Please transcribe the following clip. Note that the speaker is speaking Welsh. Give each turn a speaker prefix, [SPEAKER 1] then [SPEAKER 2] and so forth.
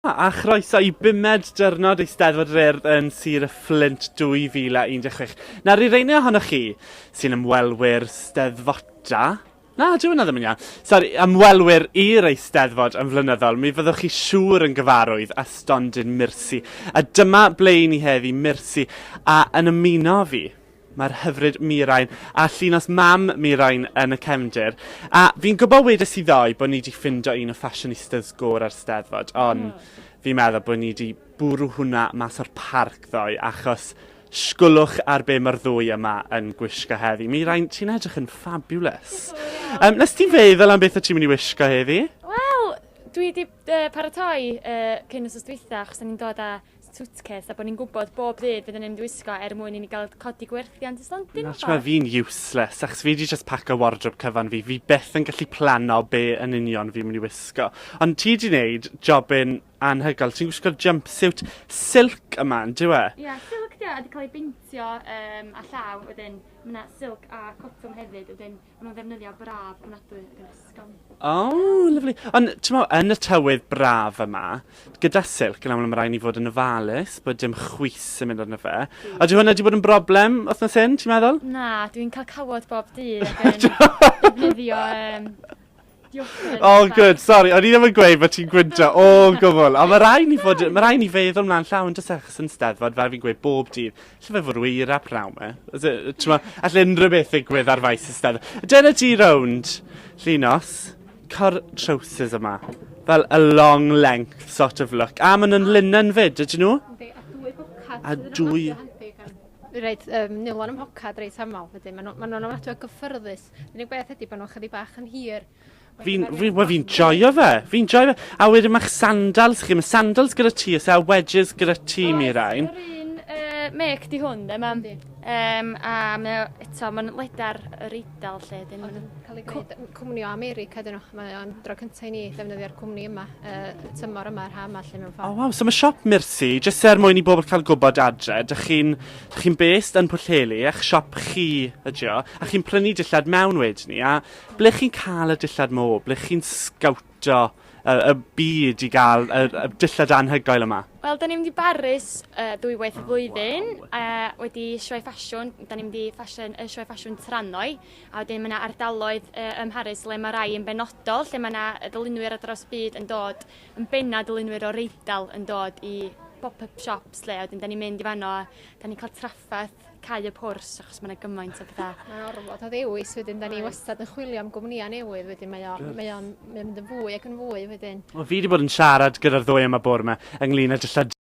[SPEAKER 1] A chroeso I bumed diwrnod Eisteddfod yr Urdd yn Sir y Fflint 2016. Nawr I reini ohonoch chi sy'n ymwelwyr steddfota, dyw hwnna ddim yn iawn. Sori, ymwelwyr i'r Eisteddfod yn flynyddol, mi fyddwch chi siŵr yn gyfarwydd â stondin Mursi. A dyma ble I ni heddi, Mursi. A yn ymuno fi, mae'r hyfryd Mirain a llunos mam Mirain yn y cefndir. A fi'n gwybod wedes I ddoe bod ni wedi ffindo un o fashionistas go'r ar Steddfod, ond fi'n meddwl bod ni wedi bwrw hwnna mas o'r parc ddoe, achos sgwlwch ar be mae'r ddwy yma yn gwisgo heddi. Mirain, ti'n edrych yn fabulous. Nes ti'n feddwl am beth o ti'n mynd I wisgo heddi?
[SPEAKER 2] Wel, dwi wedi paratoi cyn os dwytha, achos ni'n dod â suitcase, a bod ni'n gwybod bob dydd fydd yn mynd I wisgo mwyn I ni gael codi gwerthiant y stondin.
[SPEAKER 1] Fi'n useless, achos fi wedi just pack o wardrobe cyfan fi. Fi byth yn gallu plano be yn union fi'n mynd I wisgo. Ond ti wedi gwneud jobyn anhygoel. Ti'n gwisgo'r jumpsuit silk yma, dyw e?
[SPEAKER 2] Ia, silk di wedi cael ei beintio a llaw, wedyn yna silk a cotton hefyd, wedyn maen nhw'n ddefnyddio braf ofnadwy yn ysgol.
[SPEAKER 1] Lyfli. Ond, ti'n meddwl, yn y tywydd braf yma, gyda silk, yn aml mae rhaid ni fod yn ofalus, bod dim chwys yn mynd arno fe. A dyw hwnna wedi bod yn broblem wythnos hyn, ti'n meddwl?
[SPEAKER 2] Na, dwi'n cael cawod bob dydd ac yn defnyddio
[SPEAKER 1] good, sorry, o'n I ddim yn gweud bod ti'n gwyntio o gwbl. Ond mae rhaid ni feddwl mlaen llawn dros achos yn Steddfod, fel fi'n gweud bob dydd. Lle fe fod wir a prawn me? Alla unrhyw beth ddigwydd ar faes y Steddfod. Dyna ti rownd, llunos, cor trousers yma. Fel a long length sort of look. A maen nhw'n linen fyd, ydyn nhw? A dwy...
[SPEAKER 3] Reit, nilon ym mhocad reit aml, wedyn. Maen nhw'n ofnadwy o gyffyrddus. Unig beth ydy bod nhw'n chydig bach yn hir.
[SPEAKER 1] Fi'n joio fe. Fi'n joio fe. A wedyn mae'ch sandals chi. Mae sandals gyda ti, os a wedges gyda ti, Mirain.
[SPEAKER 2] Yr un mec di hwn, mam. A mae'n ledar yr Eidal lle.
[SPEAKER 3] Mae'n cael ei gwneud cwmni o America, dyn nhw. Mae'n dro cyntaf I ni defnyddio'r cwmni yma, tymor yma, rha yma lle mewn ffordd.
[SPEAKER 1] Wow, so mae siop Mursi, jyst mwyn I bobl cael gwybod adre, dych chi'n based yn Pwllheli, eich siop chi ydi o, a chi'n prynu dillad mewn wedyn ni, a ble chi'n cael y dillad mo, ble chi'n sgawto y byd I gael y dillad anhygoel yma?
[SPEAKER 2] Wel, da ni'n mynd I Baris dwywaith y flwyddyn, wedi sioe ffasiwn, da ni'n mynd I sioe ffasiwn Tramâu, a wedyn mae yna ardaloedd ym Mharis le mae rai yn benodol, lle mae yna dylunwyr ar dros byd yn dod, yn benna dylunwyr o'r Eidal yn dod I pop-up shops le, a wedyn da ni'n mynd I fanno, da ni'n cael traffaeth cau y pwrs, achos mae yna gymaint o bethau.
[SPEAKER 3] Mae'n orfod o ddewis, wedyn da ni wastad yn chwilio am gwmnïau newydd, wedyn mae'n mynd yn fwy ac yn fwy wedyn.
[SPEAKER 1] Wel, fi wedi bod yn siarad gyda'r ddwy yma bore yma ynglyn â dillad